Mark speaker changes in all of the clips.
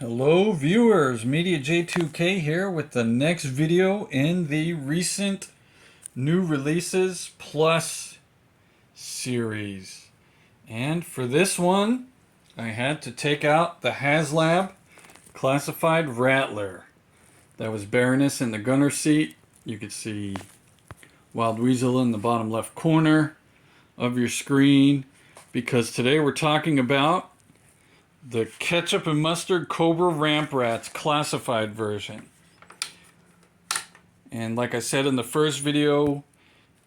Speaker 1: Hello viewers, Media J2K here with the next video in the recent new releases plus series. And for this one, I had to take out the HasLab Classified Rattler. That was Baroness in the gunner seat. You could see Wild Weasel in the bottom left corner of your screen, because today we're talking about the Ketchup and Mustard Cobra Ramp Rats classified version. And like I said in the first video,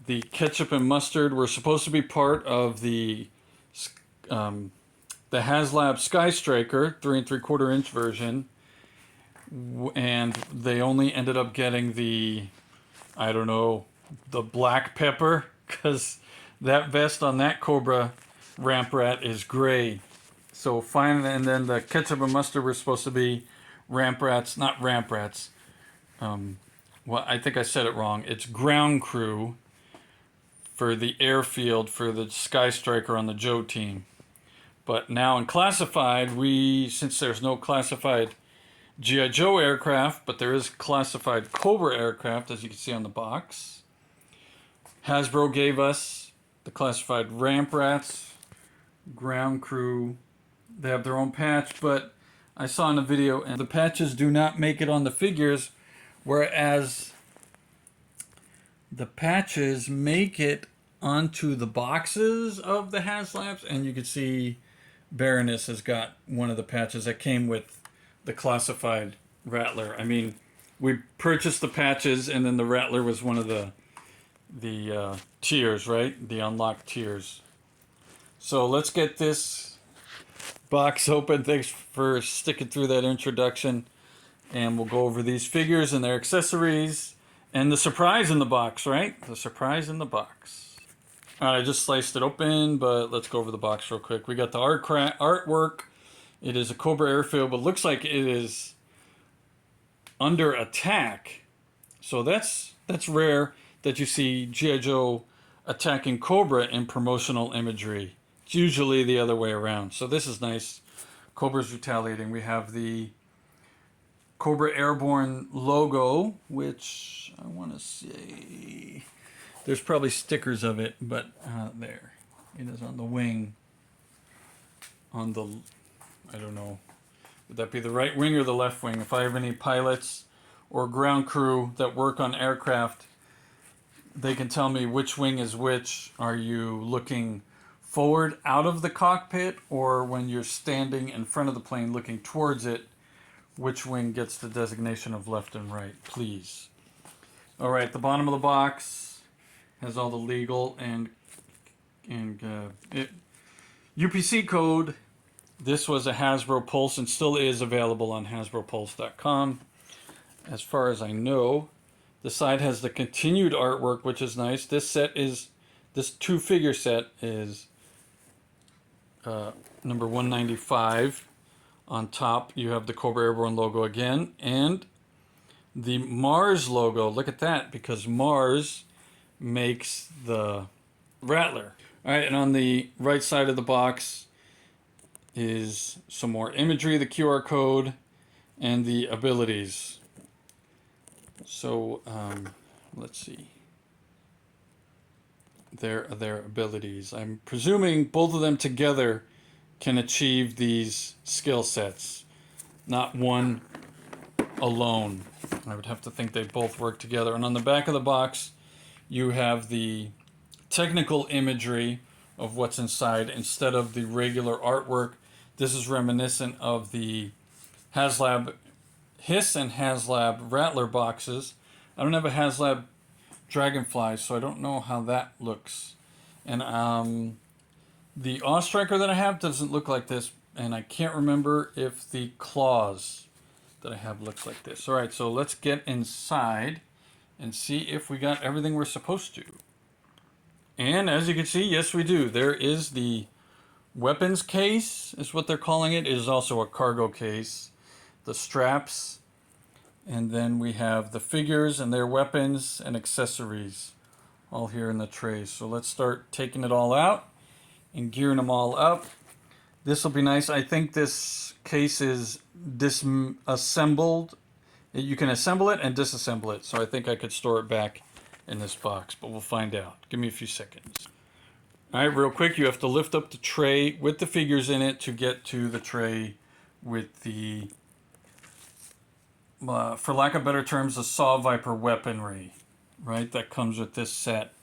Speaker 1: the Ketchup and Mustard were supposed to be part of the HasLab Sky Striker 3 3/4 inch version, and they only ended up getting the, I don't know, the black pepper, because that vest on that Cobra Ramp Rat is gray. So finally, and then the Ketchup and Mustard were supposed to be Ramp Rats, not Ramp Rats. Well, I think I said it wrong. It's Ground Crew for the Airfield for the Sky Striker on the Joe team. But now in Classified, since there's no Classified G.I. Joe aircraft, but there is Classified Cobra aircraft, as you can see on the box. Hasbro gave us the Classified Ramp Rats, Ground Crew. They have their own patch, but I saw in the video, and the patches do not make it on the figures, whereas the patches make it onto the boxes of the HasLabs. And you can see Baroness has got one of the patches that came with the Classified Rattler. I mean, we purchased the patches, and then the Rattler was one of the tiers, right? The unlocked tiers. So let's get this box open. Thanks for sticking through that introduction, and we'll go over these figures and their accessories and the surprise in the box, right? The surprise in the box. Alright, I just sliced it open, but let's go over the box real quick. We got the artwork. It is a Cobra Airfield, but looks like it is under attack. So that's rare that you see G.I. Joe attacking Cobra in promotional imagery. It's usually the other way around. So this is nice. Cobra's retaliating. We have the Cobra Airborne logo, which I want to say, there's probably stickers of it, but there. It is on the wing. On the, I don't know, would that be the right wing or the left wing? If I have any pilots or ground crew that work on aircraft, they can tell me which wing is which. Are you looking forward out of the cockpit, or when you're standing in front of the plane looking towards it, which wing gets the designation of left and right, please? All right, the bottom of the box has all the legal and UPC code. This was a Hasbro and still is available on HasbroPulse.com. As far as I know, the side has the continued artwork, which is nice. This two-figure set is number 195. On top, you have the Cobra Airborne logo again, and the Mars logo. Look at that, because Mars makes the Rattler. All right, and on the right side of the box is some more imagery, the QR code, and the abilities. So let's see. Their abilities. I'm presuming both of them together can achieve these skill sets, not one alone. I would have to think they both work together. And on the back of the box, you have the technical imagery of what's inside instead of the regular artwork. This is reminiscent of the HasLab Hiss and HasLab Rattler boxes. I don't have a HasLab Dragonfly, so I don't know how that looks. And the Striker that I have doesn't look like this, and I can't remember if the claws that I have looks like this. All right, so let's get inside and see if we got everything we're supposed to. And as you can see, yes, we do. There is the weapons case, is what they're calling it. It is also a cargo case. The straps. And then we have the figures and their weapons and accessories all here in the tray. So let's start taking it all out and gearing them all up. This will be nice. I think this case is disassembled. You can assemble it and disassemble it, so I think I could store it back in this box, but we'll find out. Give me a few seconds. All right, real quick, you have to lift up the tray with the figures in it to get to the tray with the, for lack of better terms, the Saw Viper weaponry, right? That comes with this set.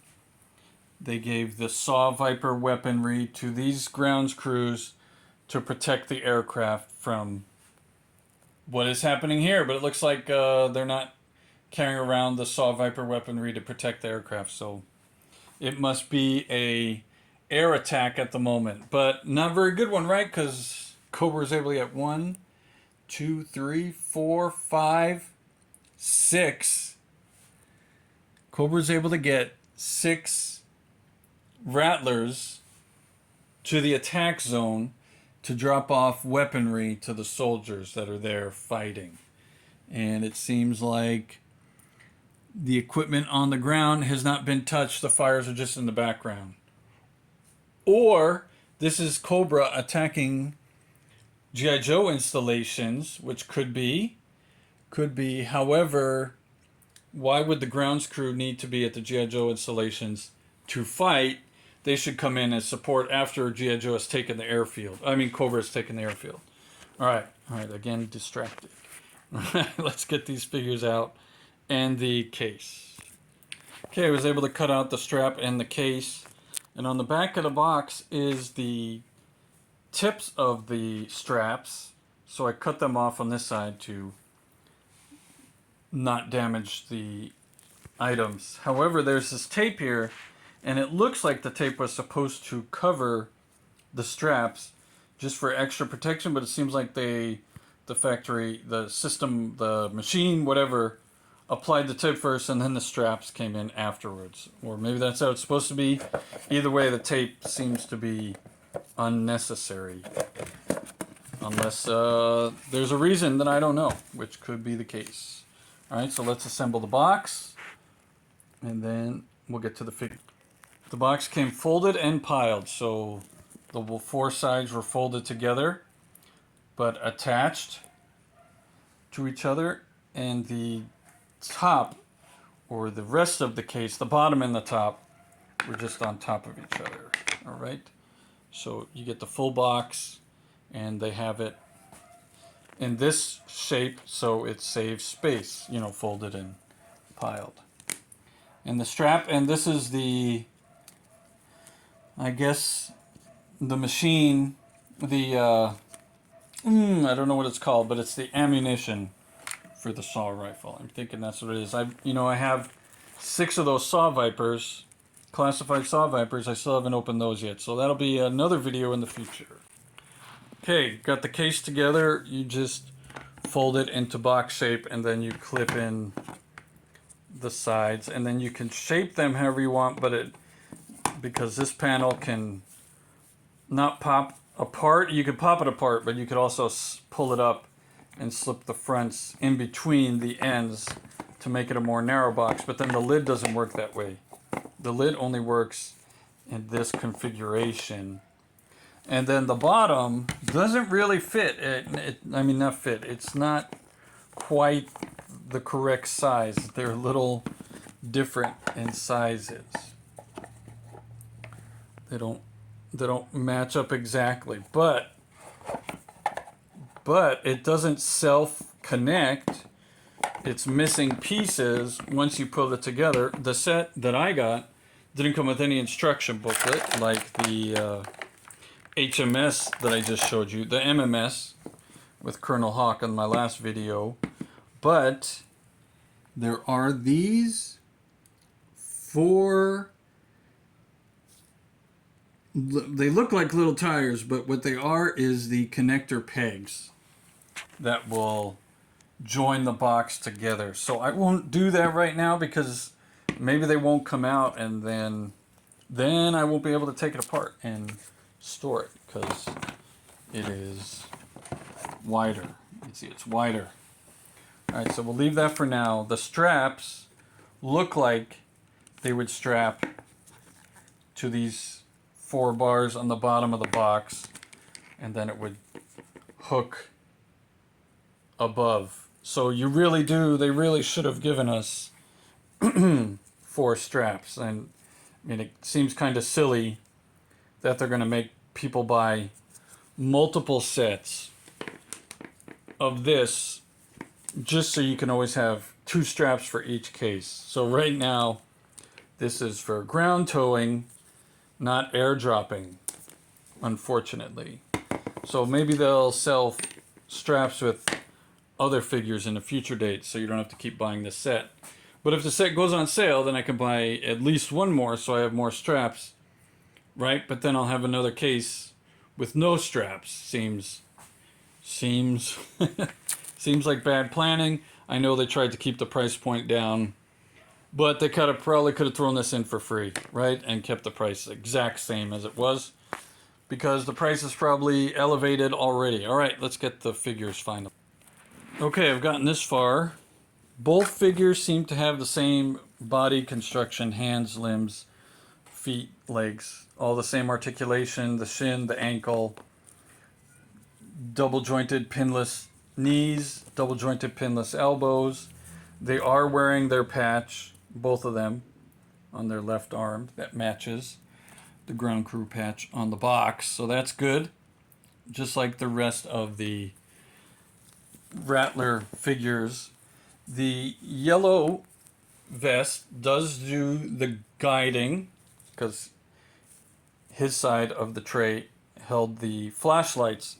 Speaker 1: They gave the Saw Viper weaponry to these grounds crews to protect the aircraft from what is happening here. But it looks like they're not carrying around the Saw Viper weaponry to protect the aircraft. So it must be a air attack at the moment. But not a very good one, right? Because Cobra is able to get 1, 2, 3, 4, 5, 6. Cobra is able to get 6 Rattlers to the attack zone to drop off weaponry to the soldiers that are there fighting. And it seems like the equipment on the ground has not been touched. The fires are just in the background. Or this is Cobra attacking G.I. Joe installations, which could be. However, why would the grounds crew need to be at the G.I. Joe installations to fight? They should come in and support after G.I. Joe has taken the airfield. I mean, Cobra has taken the airfield. All right, again, distracted. Let's get these figures out and the case. Okay, I was able to cut out the strap and the case. And on the back of the box is the tips of the straps. So I cut them off on this side to not damage the items. However, there's this tape here, and it looks like the tape was supposed to cover the straps just for extra protection, but it seems like the factory, the system, the machine, whatever, applied the tape first and then the straps came in afterwards. Or maybe that's how it's supposed to be. Either way, the tape seems to be unnecessary. Unless there's a reason that I don't know, which could be the case. Alright, so let's assemble the box, and then we'll get to the figure. The box came folded and piled, so the 4 sides were folded together, but attached to each other, and the top, or the rest of the case, the bottom and the top, were just on top of each other. Alright, so you get the full box, and they have it in this shape, so it saves space, you know, folded and piled. And the strap, and this is the, I guess, the machine, the, I don't know what it's called, but it's the ammunition for the saw rifle. I'm thinking that's what it is. I have 6 of those Saw Vipers, classified Saw Vipers. I still haven't opened those yet, so that'll be another video in the future. Okay, got the case together. You just fold it into box shape, and then you clip in the sides, and then you can shape them however you want, but because this panel can not pop apart, you could pop it apart, but you could also pull it up and slip the fronts in between the ends to make it a more narrow box. But then the lid doesn't work that way. The lid only works in this configuration. And then the bottom doesn't really fit. I mean, not fit. It's not quite the correct size. They're a little different in sizes. They don't match up exactly. But it doesn't self-connect. It's missing pieces once you put it together. The set that I got didn't come with any instruction booklet like the HMS that I just showed you, the MMS with Colonel Hawk in my last video. But there are these 4, they look like little tires, but what they are is the connector pegs that will join the box together. So I won't do that right now because maybe they won't come out, and then I won't be able to take it apart and store it because it is wider. You can see it's wider. Alright, so we'll leave that for now. The straps look like they would strap to these 4 bars on the bottom of the box. and then it would hook above. So you really do, they really should have given us 4 straps. And I mean, it seems kind of silly that they're going to make people buy multiple sets of this just so you can always have 2 straps for each case. So right now, this is for ground towing, not airdropping, unfortunately. So maybe they'll sell straps with other figures in a future date, so you don't have to keep buying this set. But if the set goes on sale, then I can buy at least 1 more, so I have more straps, right? But then I'll have another case with no straps. Seems seems like bad planning. I know they tried to keep the price point down, but they probably could have thrown this in for free, right? And kept the price exact same as it was, because the price is probably elevated already. All right, let's get the figures finally. Okay, I've gotten this far. Both figures seem to have the same body construction, hands, limbs, feet, legs, all the same articulation, the shin, the ankle, double jointed pinless knees, double jointed pinless elbows. They are wearing their patch, both of them, on their left arm. That matches the ground crew patch on the box, so that's good. Just like the rest of the Rattler figures. The yellow vest does do the guiding, because his side of the tray held the flashlights.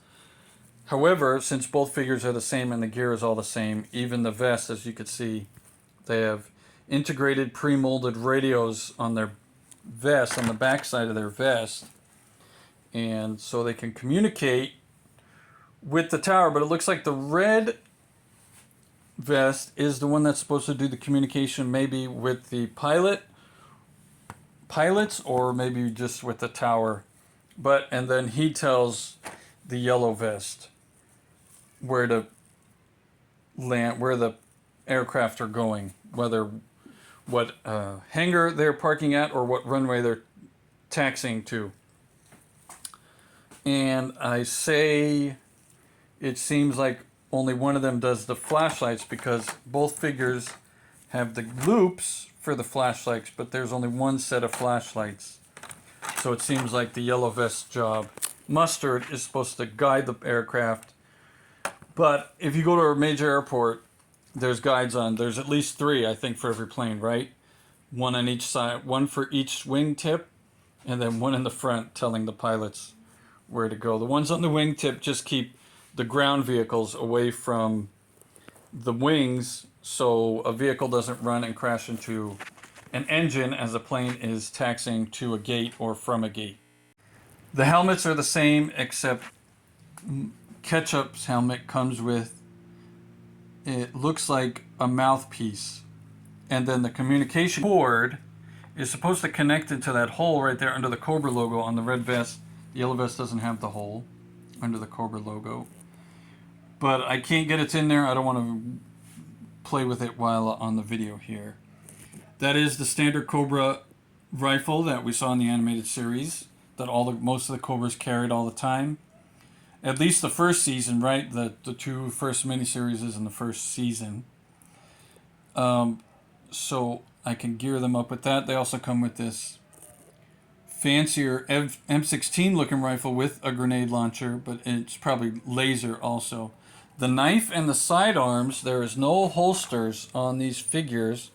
Speaker 1: However, since both figures are the same and the gear is all the same, even the vest, as you can see, they have integrated pre-molded radios on their vest, on the back side of their vest, and so they can communicate with the tower. But it looks like the red vest is the one that's supposed to do the communication, maybe with the pilots, or maybe just with the tower. And then he tells the yellow vest where to land, where the aircraft are going, what hangar they're parking at or what runway they're taxiing to. And I say it seems like only one of them does the flashlights, because both figures have the loops for the flashlights, but there's only one set of flashlights. So it seems like the yellow vest job, Mustard, is supposed to guide the aircraft. But if you go to a major airport, there's guides on. There's at least 3, I think, for every plane, right? One on each side, one for each wingtip, and then one in the front telling the pilots where to go. The ones on the wingtip just keep the ground vehicles away from the wings, so a vehicle doesn't run and crash into an engine as a plane is taxiing to a gate or from a gate. The helmets are the same, except Ketchup's helmet comes with, it looks like a mouthpiece, and then the communication cord is supposed to connect into that hole right there under the Cobra logo on the red vest. The yellow vest doesn't have the hole under the Cobra logo, but I can't get it in there. I don't want to play with it while on the video here. That is the standard Cobra rifle that we saw in the animated series that most of the Cobras carried all the time. At least the first season, right? The 2 first miniseries in the first season. So I can gear them up with that. They also come with this fancier M16 looking rifle with a grenade launcher, but it's probably laser also. The knife and the sidearms, there is no holsters on these figures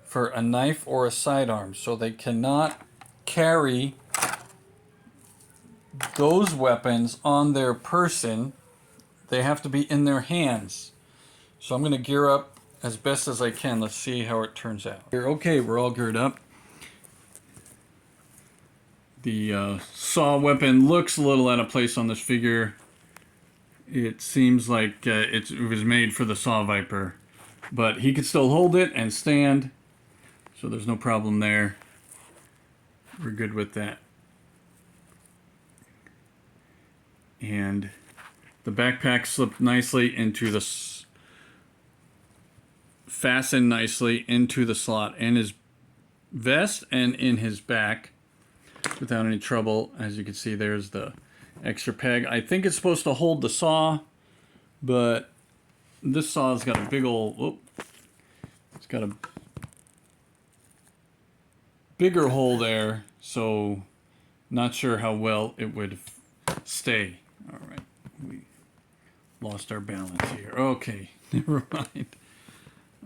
Speaker 1: for a knife or a sidearm, so they cannot carry those weapons on their person. They have to be in their hands. So I'm going to gear up as best as I can. Let's see how it turns out. Okay, we're all geared up. The saw weapon looks a little out of place on this figure. It seems like it was made for the Saw Viper, but he could still hold it and stand, so there's no problem there. We're good with that. And the backpack slipped nicely into the fastened nicely into the slot in his vest and in his back without any trouble. As you can see, there's the extra peg. I think it's supposed to hold the saw, but this saw's got a big old, whoop, it's got a bigger hole there, so not sure how well it would stay. All right, we lost our balance here. Okay, never mind.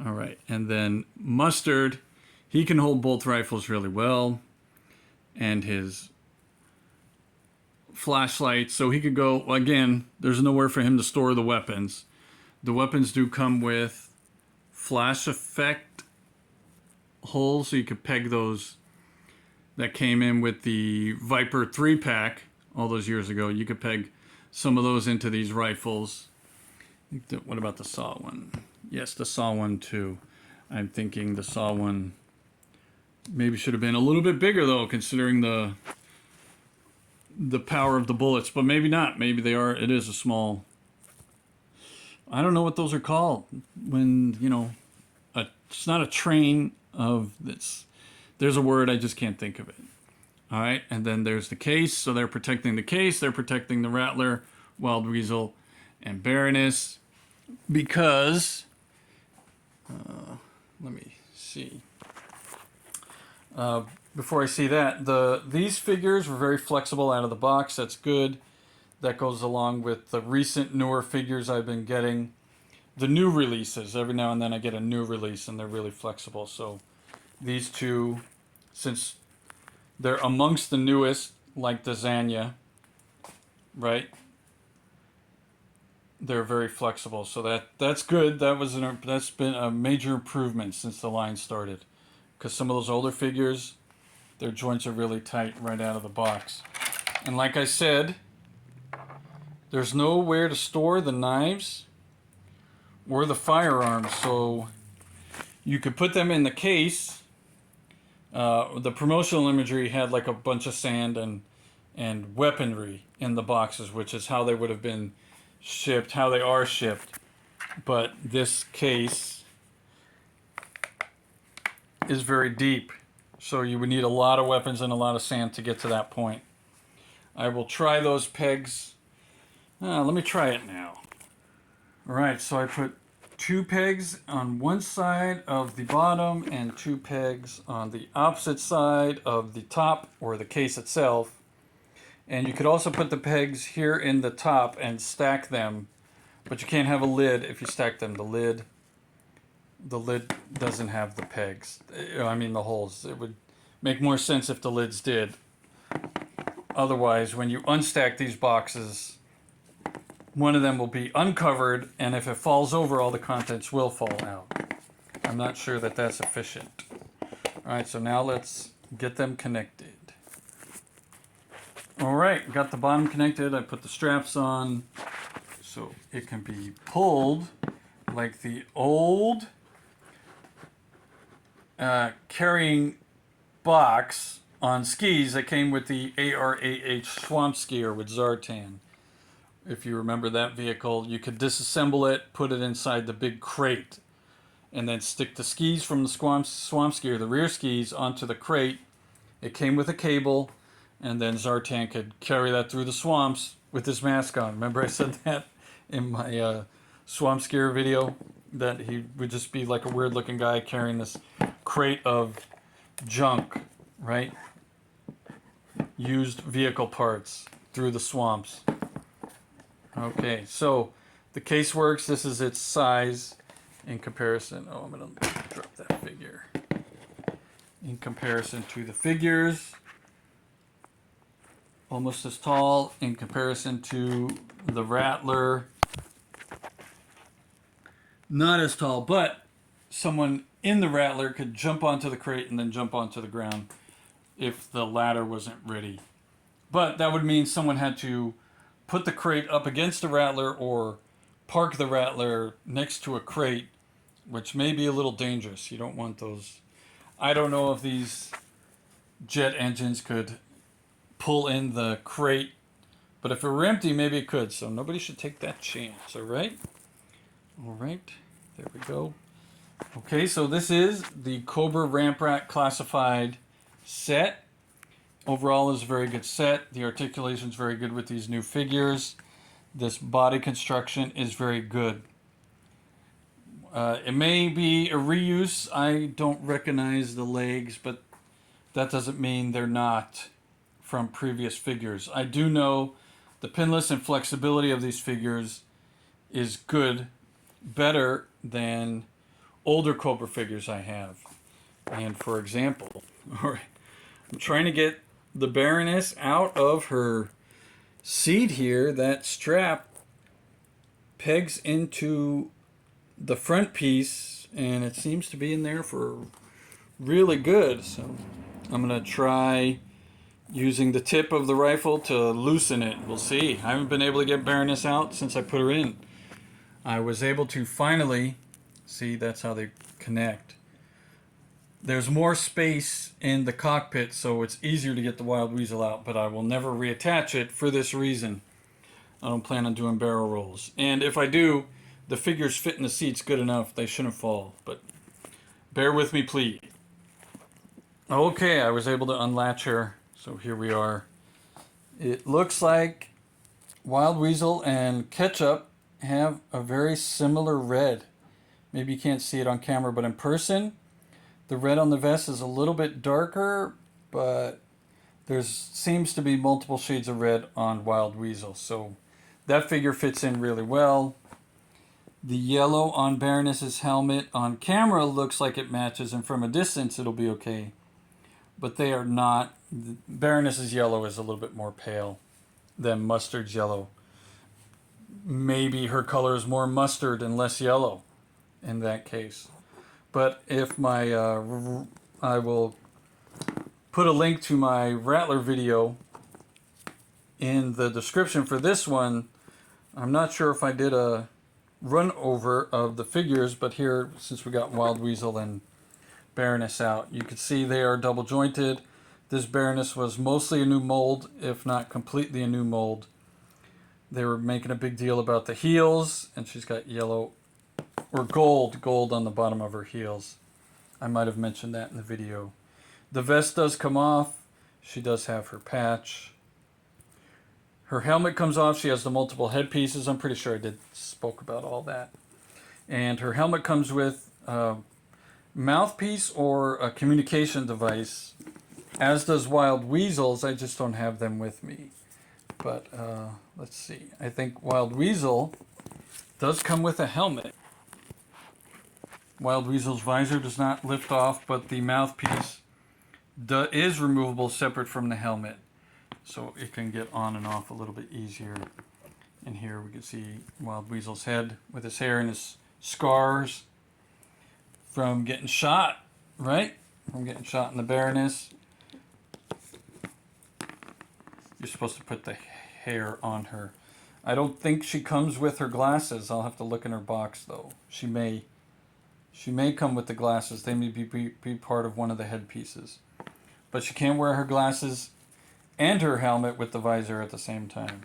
Speaker 1: All right, and then Mustard, he can hold both rifles really well, and his flashlight, so he could go, again, there's nowhere for him to store the weapons. The weapons do come with flash effect holes, so you could peg those that came in with the Viper 3-pack all those years ago. You could peg some of those into these rifles. What about the saw one? Yes, the saw one too. I'm thinking the saw one maybe should have been a little bit bigger though, considering the power of the bullets, but maybe not. Maybe they are. It is a small. I don't know what those are called. When, you know, it's not a train of this. There's a word, I just can't think of it. All right, and then there's the case. So they're protecting the case. They're protecting the Rattler, Wild Weasel, and Baroness. Because, let me see. Before I see that, these figures were very flexible out of the box. That's good. That goes along with the recent newer figures I've been getting. The new releases, every now and then I get a new release and they're really flexible. So these two, since they're amongst the newest, like the Zanya, right? They're very flexible. So that's good. That's been a major improvement since the line started. Because some of those older figures, their joints are really tight right out of the box. And like I said, there's nowhere to store the knives or the firearms, so you could put them in the case. The promotional imagery had like a bunch of sand and weaponry in the boxes, which is how they would have been shipped, how they are shipped. But this case is very deep, so you would need a lot of weapons and a lot of sand to get to that point. I will try those pegs. Let me try it now. Alright, so I put 2 pegs on one side of the bottom and 2 pegs on the opposite side of the top, or the case itself. And you could also put the pegs here in the top and stack them, but you can't have a lid if you stack them. The lid doesn't have the pegs. I mean the holes. It would make more sense if the lids did. Otherwise, when you unstack these boxes, one of them will be uncovered, and if it falls over, all the contents will fall out. I'm not sure that that's efficient. Alright, so now let's get them connected. Alright, got the bottom connected. I put the straps on so it can be pulled like the old carrying box on skis that came with the ARAH Swamp Skier with Zartan. If you remember that vehicle, you could disassemble it, put it inside the big crate, and then stick the skis from the swamp skier, the rear skis, onto the crate. It came with a cable, and then Zartan could carry that through the swamps with his mask on. Remember I said that in my swamp skier video? That he would just be like a weird looking guy carrying this crate of junk, right? Used vehicle parts through the swamps. Okay, so the case works. This is its size in comparison. Oh, I'm going to drop that figure. In comparison to the figures, almost as tall. In comparison to the Rattler, not as tall, but someone in the Rattler could jump onto the crate and then jump onto the ground if the ladder wasn't ready. But that would mean someone had to put the crate up against the Rattler or park the Rattler next to a crate, which may be a little dangerous. You don't want those. I don't know if these jet engines could pull in the crate, but if it were empty, maybe it could. So nobody should take that chance, all right? All right, there we go. Okay, so this is the Cobra Ramp Rat Classified set. Overall is a very good set. The articulation is very good with these new figures. This body construction is very good. It may be a reuse. I don't recognize the legs, but that doesn't mean they're not from previous figures. I do know the pinless and flexibility of these figures is good, better than older Cobra figures I have. And for example, all right, I'm trying to get the Baroness out of her seat here. That strap pegs into the front piece, and it seems to be in there for really good. So I'm going to try using the tip of the rifle to loosen it. We'll see. I haven't been able to get Baroness out since I put her in. I was able to finally see. That's how they connect. There's more space in the cockpit, so it's easier to get the Wild Weasel out, but I will never reattach it for this reason. I don't plan on doing barrel rolls. And if I do, the figures fit in the seats good enough. They shouldn't fall, but bear with me, please. Okay, I was able to unlatch her, so here we are. It looks like Wild Weasel and Ketchup have a very similar red. Maybe you can't see it on camera, but in person, the red on the vest is a little bit darker, but there seems to be multiple shades of red on Wild Weasel. So that figure fits in really well. The yellow on Baroness's helmet on camera looks like it matches, and from a distance it'll be okay. But they are not. Baroness's yellow is a little bit more pale than Mustard's yellow. Maybe her color is more mustard and less yellow in that case. But if my, I will put a link to my Rattler video in the description for this one. I'm not sure if I did a run over of the figures, but here, since we got Wild Weasel and Baroness out, you can see they are double jointed. This Baroness was mostly a new mold, if not completely a new mold. They were making a big deal about the heels, and she's got yellow or gold on the bottom of her heels. I might have mentioned that in the video. The vest does come off. She does have her patch. Her helmet comes off. She has the multiple headpieces. I'm pretty sure I spoke about all that. And her helmet comes with a mouthpiece or a communication device, as does Wild Weasel's. I just don't have them with me. But let's see. I think Wild Weasel does come with a helmet. Wild Weasel's visor does not lift off, but the mouthpiece is removable separate from the helmet. So it can get on and off a little bit easier. And here we can see Wild Weasel's head with his hair and his scars from getting shot, right? From getting shot in the Baroness. You're supposed to put the hair on her. I don't think she comes with her glasses. I'll have to look in her box though. She may come with the glasses. They may be part of one of the headpieces. But she can't wear her glasses and her helmet with the visor at the same time.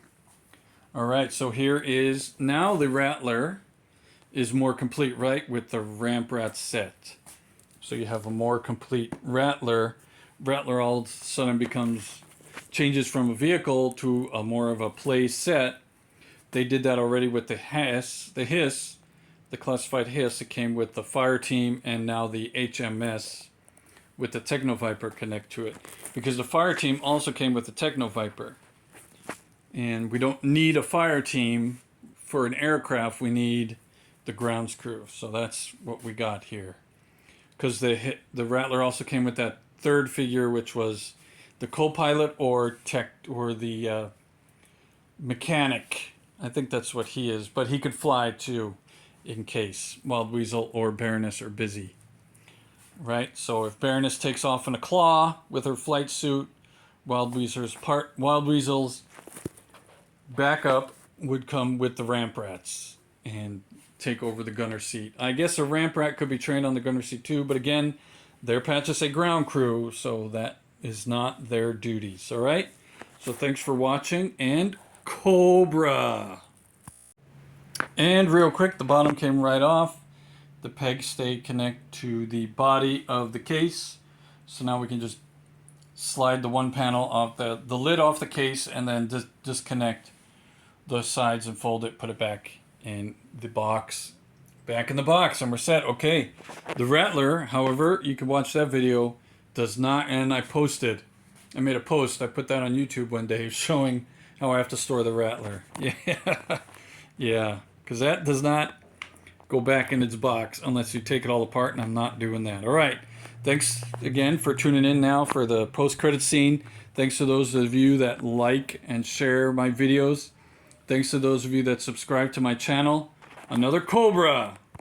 Speaker 1: Alright, so here is, now the Rattler is more complete, right, with the Ramp Rat set. So you have a more complete Rattler. Rattler all of a sudden changes from a vehicle to a more of a play set. They did that already with the Hiss, the Classified Hiss. It came with the Fire Team and now the HMS with the Techno Viper connect to it. Because the Fire Team also came with the Techno Viper. And we don't need a Fire Team for an aircraft. We need the grounds crew. So that's what we got here. Because the Rattler also came with that third figure, which was the co-pilot or the mechanic. I think that's what he is. But he could fly too, in case Wild Weasel or Baroness are busy. Right? So if Baroness takes off in a claw with her flight suit, Wild Weasel's backup would come with the Ramp Rats and take over the gunner seat. I guess a Ramp Rat could be trained on the gunner seat too, but again, their patches say ground crew, so that is not their duties. Alright? So thanks for watching, and Cobra! And real quick, the bottom came right off. The pegs stay connected to the body of the case. So now we can just slide the one panel off the lid off the case, and then disconnect the sides and fold it, put it back in the box. Back in the box, and we're set. Okay. The Rattler, however, you can watch that video, does not, and I made a post, I put that on YouTube one day showing how I have to store the Rattler. Yeah. Yeah. Because that does not go back in its box unless you take it all apart, and I'm not doing that. All right. Thanks again for tuning in now for the post-credit scene. Thanks to those of you that like and share my videos. Thanks to those of you that subscribe to my channel. Another Cobra!